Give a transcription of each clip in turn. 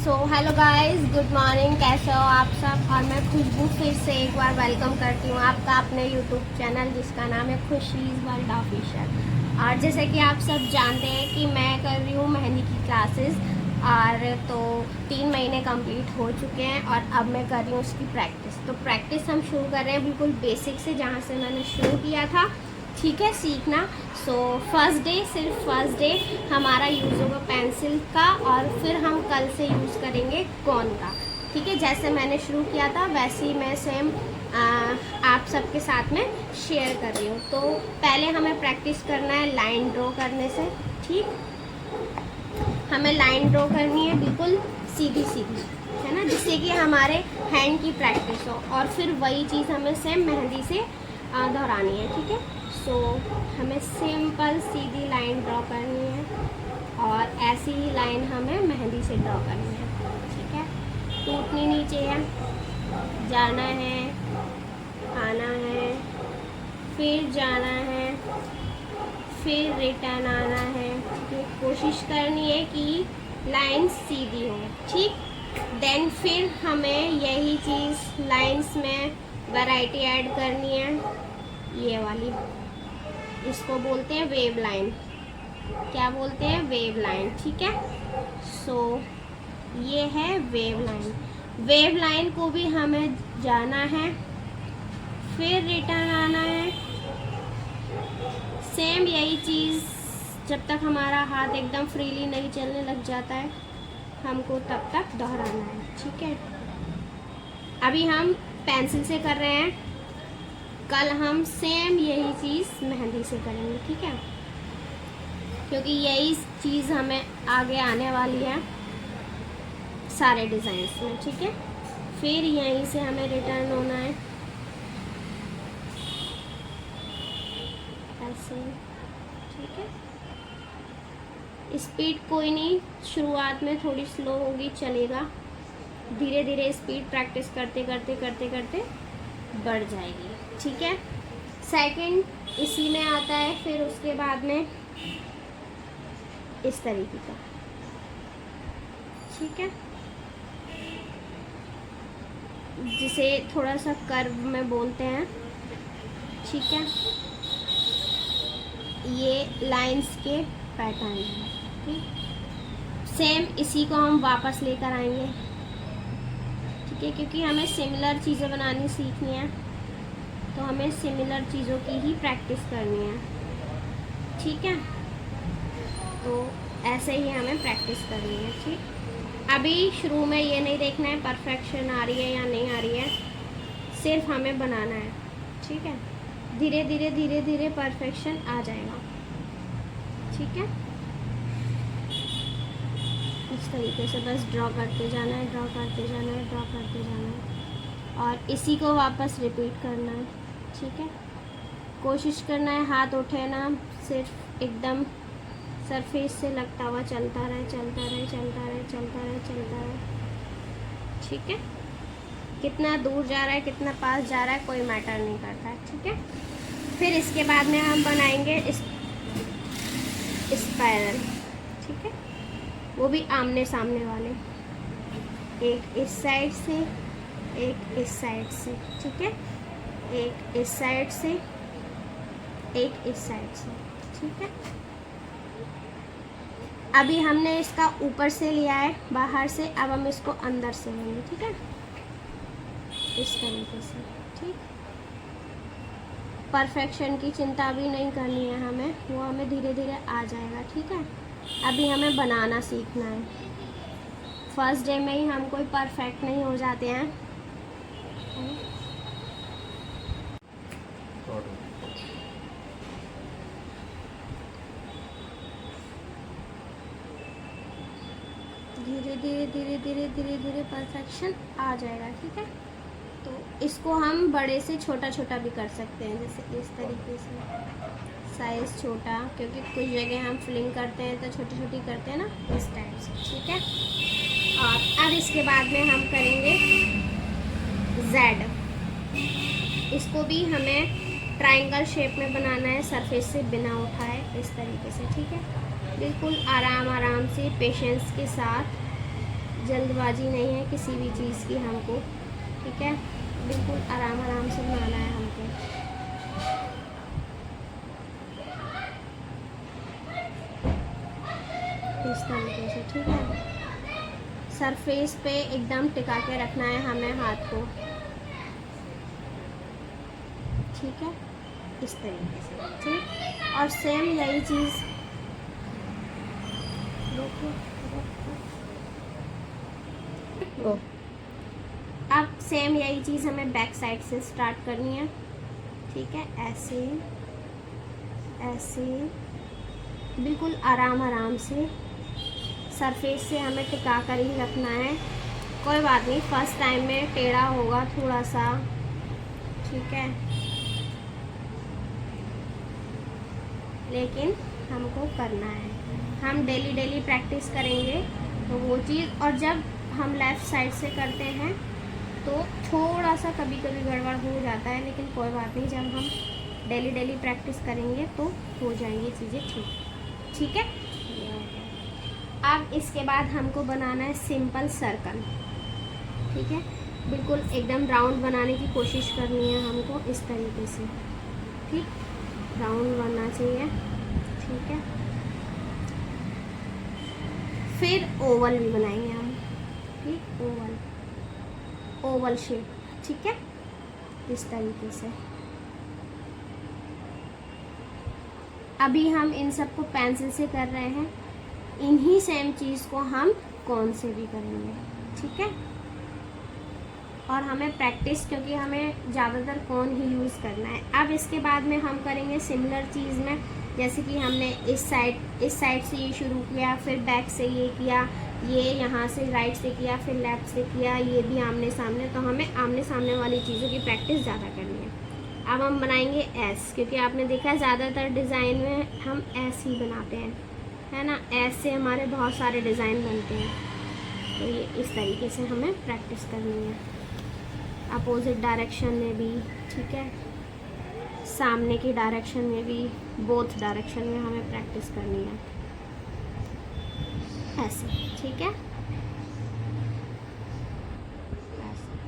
Hello guys, good morning. कैसे हो आप सब? और मैं खुशबू फिर से एक बार वेलकम करती हूँ आपका अपने यूट्यूब चैनल जिसका नाम है खुशीज़ वर्ल्ड ऑफिशियल। और जैसे कि आप सब जानते हैं कि मैं कर रही हूँ मेहंदी की क्लासेस, और तो 3 महीने कंप्लीट हो चुके हैं और अब मैं कर रही हूँ उसकी प्रैक्टिस। तो प्रैक्टिस हम शुरू कर रहे हैं बिल्कुल बेसिक से, जहाँ से मैंने शुरू किया था, ठीक है, सीखना। फर्स्ट डे, सिर्फ फर्स्ट डे हमारा यूज़ होगा पेंसिल का, और फिर हम कल से यूज़ करेंगे कॉन का, ठीक है। जैसे मैंने शुरू किया था वैसे ही मैं सेम आप सबके साथ में शेयर कर रही हूँ। तो पहले हमें प्रैक्टिस करना है लाइन ड्रॉ करने से, ठीक। हमें लाइन ड्रॉ करनी है बिल्कुल सीधी सीधी, है ना, जिससे कि हमारे हैंड की प्रैक्टिस हो, और फिर वही चीज़ हमें सेम मेहंदी से दोहरानी है, ठीक है। हमें सिंपल सीधी लाइन ड्रॉ करनी है, और ऐसी ही लाइन हमें मेहंदी से ड्रॉ करनी है, ठीक है। टूटनी नहीं चाहिए, जाना है, आना है, फिर जाना है, फिर रिटर्न आना है, ठीक है। कोशिश करनी है कि लाइन सीधी हो, ठीक। देन फिर हमें यही चीज़ लाइंस में वैरायटी ऐड करनी है, ये वाली, इसको बोलते हैं वेव लाइन। क्या बोलते हैं? वेव लाइन, ठीक है। ये है वेव लाइन। वेव लाइन को भी हमें जाना है, फिर रिटर्न आना है, सेम यही चीज़ जब तक हमारा हाथ एकदम फ्रीली नहीं चलने लग जाता है हमको तब तक दोहराना है, ठीक है। अभी हम पेंसिल से कर रहे हैं, कल हम सेम यही चीज़ मेहंदी से करेंगे, ठीक है, क्योंकि यही चीज़ हमें आगे आने वाली है सारे डिज़ाइंस में, ठीक है। फिर यहीं से हमें रिटर्न होना है ऐसे, ठीक है। स्पीड कोई नहीं, शुरुआत में थोड़ी स्लो होगी, चलेगा। धीरे धीरे स्पीड प्रैक्टिस करते करते करते करते बढ़ जाएगी, ठीक है। सेकंड इसी में आता है, फिर उसके बाद में इस तरीके का, ठीक है, जिसे थोड़ा सा कर्व में बोलते हैं, ठीक है। ये लाइंस के पैटर्न है, ठीक। सेम इसी को हम वापस लेकर आएंगे, ठीक है, क्योंकि हमें सिमिलर चीज़ें बनानी सीखनी है, तो हमें सिमिलर चीज़ों की ही प्रैक्टिस करनी है, ठीक है। तो ऐसे ही हमें प्रैक्टिस करनी है, ठीक। अभी शुरू में ये नहीं देखना है परफेक्शन आ रही है या नहीं आ रही है, सिर्फ हमें बनाना है, ठीक है। धीरे धीरे धीरे धीरे परफेक्शन आ जाएगा, ठीक है। इस तरीके से बस ड्रॉ करते जाना है, ड्रॉ करते जाना है, ड्रॉ करते जाना है, और इसी को वापस रिपीट करना है, ठीक है। कोशिश करना है हाथ उठे ना, सिर्फ एकदम सरफेस से लगता हुआ चलता रहे, चलता रहे, चलता रहे, चलता रहे, चलता रहे, ठीक है। कितना दूर जा रहा है, कितना पास जा रहा है, कोई मैटर नहीं करता है, ठीक है। फिर इसके बाद में हम बनाएंगे स्पाइरल, ठीक है, वो भी आमने सामने वाले, एक इस साइड से, एक इस साइड से, ठीक है, एक इस साइड से, एक इस साइड से, ठीक है। अभी हमने इसका ऊपर से लिया है, बाहर से, अब हम इसको अंदर से लेंगे, ठीक है, इस तरीके से, ठीक। परफेक्शन की चिंता भी नहीं करनी है हमें, वो हमें धीरे धीरे आ जाएगा, ठीक है। अभी हमें बनाना सीखना है, फर्स्ट डे में ही हम कोई परफेक्ट नहीं हो जाते हैं, धीरे धीरे धीरे धीरे धीरे धीरे परफेक्शन आ जाएगा, ठीक है। तो इसको हम बड़े से छोटा छोटा भी कर सकते हैं, जैसे इस तरीके से, साइज़ छोटा, क्योंकि कुछ जगह हम फिलिंग करते हैं तो छोटी छोटी करते हैं ना, इस टाइप से, ठीक है। और अब इसके बाद में हम करेंगे जेड। इसको भी हमें ट्रायंगल शेप में बनाना है, सरफेस से बिना उठाए, इस तरीके से, ठीक है। बिल्कुल आराम आराम से पेशेंस के साथ जल्दबाजी नहीं है किसी भी चीज़ की हमको, ठीक है। बिल्कुल आराम आराम से बनाना है हमको। इस तरीके से, ठीक है। सरफेस पे एकदम टिका के रखना है हमें हाथ को, ठीक है, इस तरीके से, ठीक। और सेम यही चीज़ अब सेम यही चीज़ हमें बैक साइड से स्टार्ट करनी है, ठीक है। ऐसे ऐसे बिल्कुल आराम आराम से सरफेस से हमें टिका कर ही रखना है। कोई बात नहीं, फर्स्ट टाइम में टेढ़ा होगा थोड़ा सा, ठीक है, लेकिन हमको करना है। हम डेली डेली प्रैक्टिस करेंगे तो वो चीज़, और जब हम लेफ़्ट साइड से करते हैं तो थोड़ा सा कभी कभी गड़बड़ हो जाता है, लेकिन कोई बात नहीं, जब हम डेली डेली प्रैक्टिस करेंगे तो हो जाएंगी चीज़ें ठीक, ठीक है। अब इसके बाद हमको बनाना है सिंपल सर्कल, ठीक है। बिल्कुल एकदम राउंड बनाने की कोशिश करनी है हमको, इस तरीके से, ठीक, राउंड बनना चाहिए, ठीक है। फिर ओवल भी बनाएंगे हम, ठीक, ओवल शेप, ठीक है, इस तरीके से। अभी हम इन सब को पेंसिल से कर रहे हैं, इन्हीं सेम चीज़ को हम कौन से भी करेंगे, ठीक है। और हमें प्रैक्टिस, क्योंकि हमें ज़्यादातर कौन ही यूज़ करना है। अब इसके बाद में हम करेंगे सिमिलर चीज़ में, जैसे कि हमने इस साइड से ये शुरू किया, फिर बैक से ये किया, ये यहाँ से राइट से किया, फिर लेफ़्ट से किया, ये भी आमने सामने। तो हमें आमने सामने वाली चीज़ों की प्रैक्टिस ज़्यादा करनी है। अब हम बनाएंगे एस, क्योंकि आपने देखा है ज़्यादातर डिज़ाइन में हम एस ही बनाते हैं, है ना। एस से हमारे बहुत सारे डिज़ाइन बनते हैं, तो ये इस तरीके से हमें प्रैक्टिस करनी है। अपोजिट डायरेक्शन में भी, ठीक है, सामने की डायरेक्शन में भी, बोथ डायरेक्शन में हमें प्रैक्टिस करनी है, ऐसे, ठीक है, ऐसे।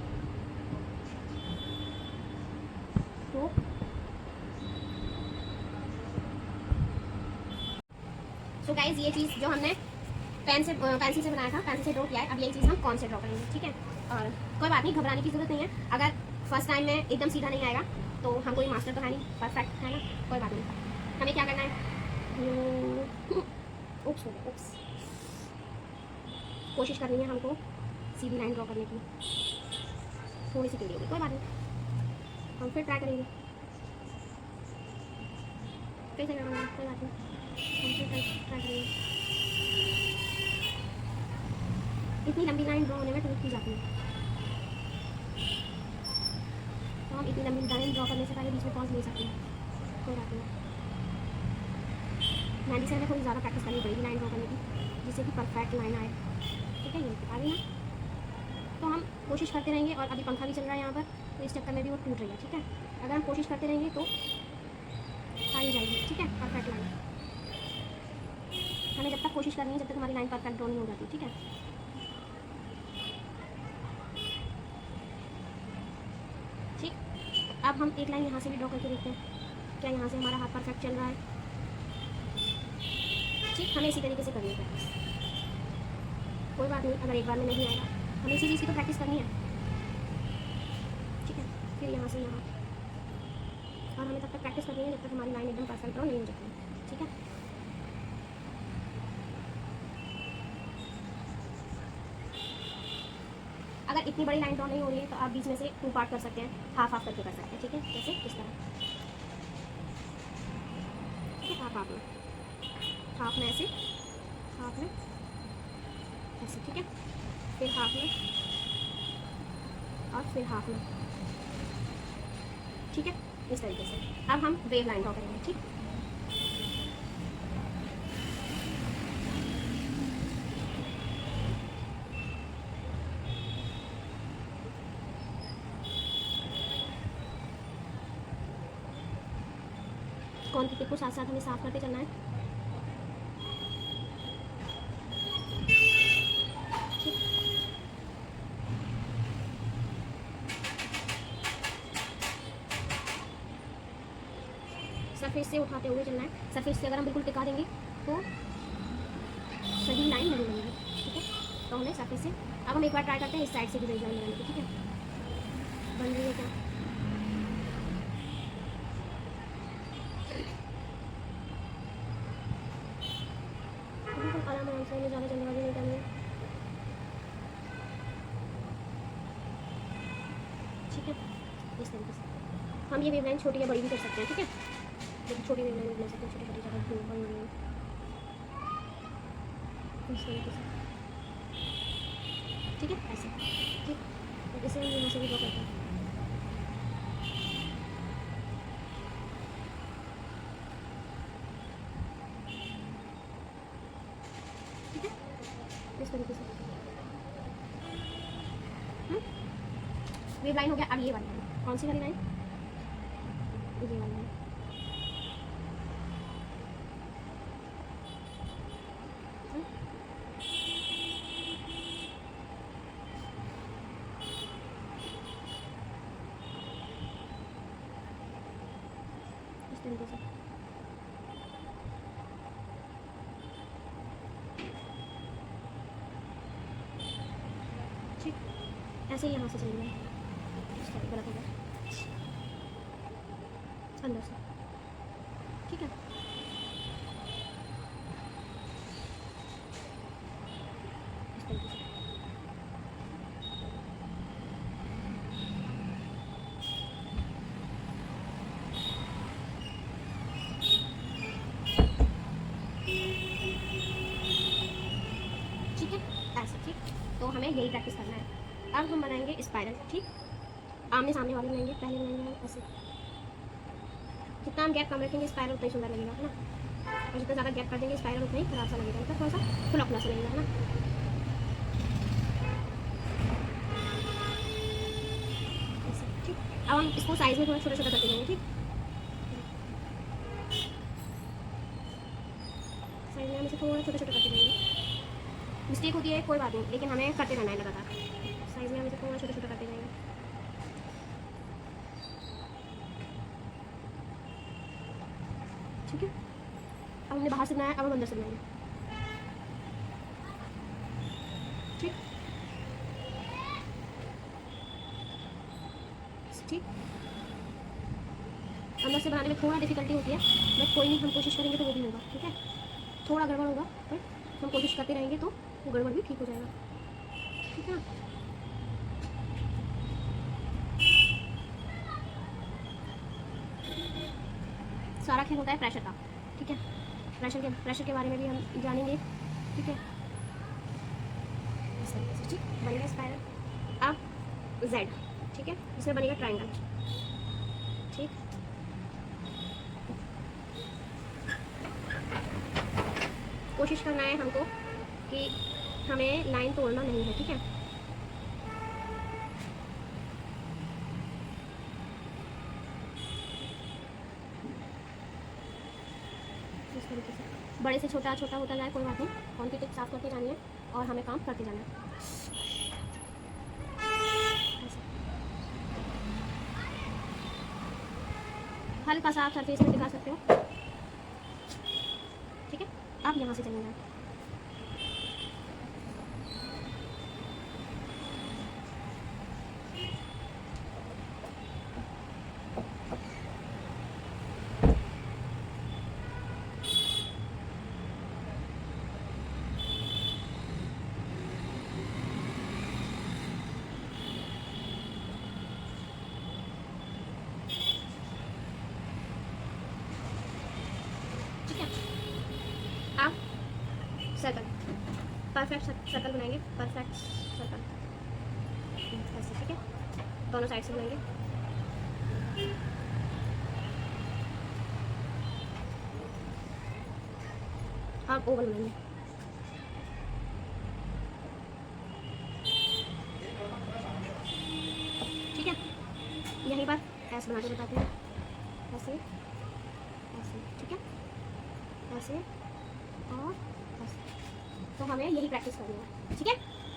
तो गाइज ये चीज़ जो हमने पेंसिल से बनाया था, पेंसिल से ड्रॉ किया है, अब यही चीज़ हम कौन से ड्रॉ करेंगे, ठीक है। और कोई बात नहीं, घबराने की ज़रूरत नहीं है। अगर फर्स्ट टाइम में एकदम सीधा नहीं आएगा तो हम कोई मास्टर तो है नहीं, परफेक्ट है ना, कोई बात नहीं। हमें क्या करना है, उप्स हो गया, उप्स, कोशिश करनी है हमको सीधी लाइन ड्रॉ करने की, थोड़ी सी टेढ़ी होगी, कोई बात नहीं, हम फिर ट्राई करेंगे, कैसे करना, कोई बात नहीं, हम फिर ट्राई करेंगे। इतनी लंबी लाइन ड्रॉ होने में टूट की जाती है, तो हम इतनी लंबी लाइन ड्रॉ करने से पहले बीच में पॉज ले सकते हैं, कोई बात नहीं। मेहंदी से हमें थोड़ी ज़्यादा प्रैक्टिस करनी पड़ेगी लाइन ड्रॉ करने की, जिससे कि परफेक्ट लाइन आए, ठीक है। ये आ गई ना, तो हम कोशिश करते रहेंगे। और अभी पंखा भी चल रहा है यहाँ पर, तो इस चक्कर में भी वो टूट रही है, ठीक है। अगर हम कोशिश करते रहेंगे तो आ ही जाएगी, ठीक है, परफेक्ट लाइन। हमें जब तक कोशिश करनी है, जब तक हमारी लाइन परफेक्ट ड्रॉ नहीं हो जाती, ठीक है। अब हम एक लाइन यहाँ से भी ड्रॉ करके देखते हैं, क्या यहाँ से हमारा हाथ परफेक्ट चल रहा है, ठीक। हमें इसी तरीके से करनी है प्रैक्टिस, कोई बात नहीं, अगर एक बार में नहीं आएगा, हमें इसी चीज़ की तो प्रैक्टिस करनी है, ठीक है। फिर यहाँ से यहाँ, और हमें तब तक प्रैक्टिस करनी है जब तक हमारी लाइन एकदम परफेक्ट ड्रॉ नहीं हो जाती, ठीक है। अगर इतनी बड़ी लाइन ड्रॉ नहीं हो रही है तो आप बीच में से 2 पार्ट कर सकते हैं, हाफ हाफ करके कर सकते हैं, ठीक है, जैसे इस तरह, ठीक है। हाफ में ऐसे, हाफ में ऐसे, ठीक है, फिर हाफ में और फिर हाफ में, ठीक है, इस तरीके से। अब हम वेव लाइन ड्रॉ करेंगे, ठीक। कौन की टिप को साथ साथ हमें साफ करते चलना है, ठीक। सरफेस से उठाते हुए चलना है। सरफेस से अगर हम बिल्कुल टिका देंगे तो सही लाइन नहीं बनेगी, ठीक है। तो हमें सरफेस से, अब हम एक बार ट्राई करते हैं इस साइड से भी लाइन बनाने की, ठीक है। बन रही है क्या? बिल्कुल आराम से, ज़्यादा जल्दबाजी नहीं करनी है, ठीक है। इस तरीके से हम ये वेवलाइन छोटी या बड़ी भी कर सकते हैं, ठीक है। लेकिन छोटी वेवलाइन भी ले सकते हैं, छोटी छोटी ज़्यादा बड़ी वेवलाइन इस तरीके से, ठीक है। ऐसे, ठीक। इसे हम यहाँ से भी ड्रॉ करते हैं, ठीक है। इस तरीके से वेव लाइन हो गया। अब ये वाली लाइन, कौन सी वाली लाइन? ये वाली लाइन, इस तरीके से, ठीक। ऐसे ही यहाँ से चलेंगे, गलत हो गया, अंदर से, ठीक है। इस तरीके से, ठीक है। ऐसे, ठीक। तो हमें यही प्रैक्टिस करना है। अब हम बनाएंगे स्पाइरल, ठीक। आमने सामने वाले बनाएंगे, पहले बनाएंगे हम ऐसे। जितना हम गैप कम रखेंगे स्पाइरल उतना ही सुंदर लगेगा, है ना। और जितना ज़्यादा गैप कर देंगे स्पाइरल उतना ही खराब सा लगेगा, मतलब थोड़ा सा खुला खुला सा लगेगा, है ना। ऐसे, ठीक। अब हम इसको साइज़ में थोड़ा छोटा छोटा करते जाएंगे, ठीक। साइज़ में हम इसे थोड़ा छोटा छोटा करते जाएंगे। मिस्टेक होती है कोई बात नहीं, लेकिन हमें करते रहना है लगातार। साइज़ में हम इसे थोड़ा छोटा छोटा करते जाएंगे, ठीक है। अब हमने बाहर से बनाया, अब हम अंदर से बनाएंगे, ठीक। ठीक, अंदर से बनाने में थोड़ा डिफिकल्टी होती है, बट कोई नहीं, हम कोशिश करेंगे तो वो भी होगा, ठीक है। थोड़ा गड़बड़ होगा बट हम कोशिश करते रहेंगे तो वो गड़बड़ भी ठीक हो जाएगा, ठीक है। सारा खेल होता है प्रेशर का, ठीक है। प्रेशर के बारे में भी हम जानेंगे, ठीक है। ठीक, बनेगा स्पाइरल। अब जेड, ठीक है, इसमें बनेगा ट्रायंगल, ठीक। कोशिश करना है हमको कि हमें लाइन तोड़ना नहीं है, ठीक है। इस तरीके से बड़े से छोटा छोटा होता जाए, कोई बात नहीं। कौन की टिप साफ करते जानी है और हमें काम करते जाना है। हल्का सा आप सरफेस में दिखा सकते हो, ठीक है। आप यहाँ से चलेंगे, ठीक है। आप सर्कल, परफेक्ट सर्कल बनाएंगे, परफेक्ट सर्कल ऐसे, ठीक है। दोनों साइड से बनाएंगे, आप ओवल बनाएंगे, ठीक है। यहीं पर ऐसे बना के बताते हैं, ऐसे ऐसे, ठीक है, ऐसे और ऐसे। तो हमें यही प्रैक्टिस करनी है, ठीक है।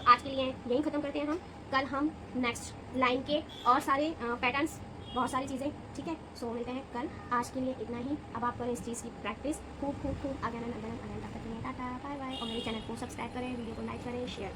आज के लिए यही ख़त्म करते हैं हम। कल हम नेक्स्ट लाइन के और सारे पैटर्न्स बहुत सारी चीज़ें, ठीक है। सो मिलते हैं कल, आज के लिए इतना ही। अब आप करें इस चीज़ की प्रैक्टिस खूब अगेन एंड अगेन। तब तक के लिए टाटा बाय बाय। और मेरे चैनल को सब्सक्राइब करें, वीडियो को लाइक करें, शेयर।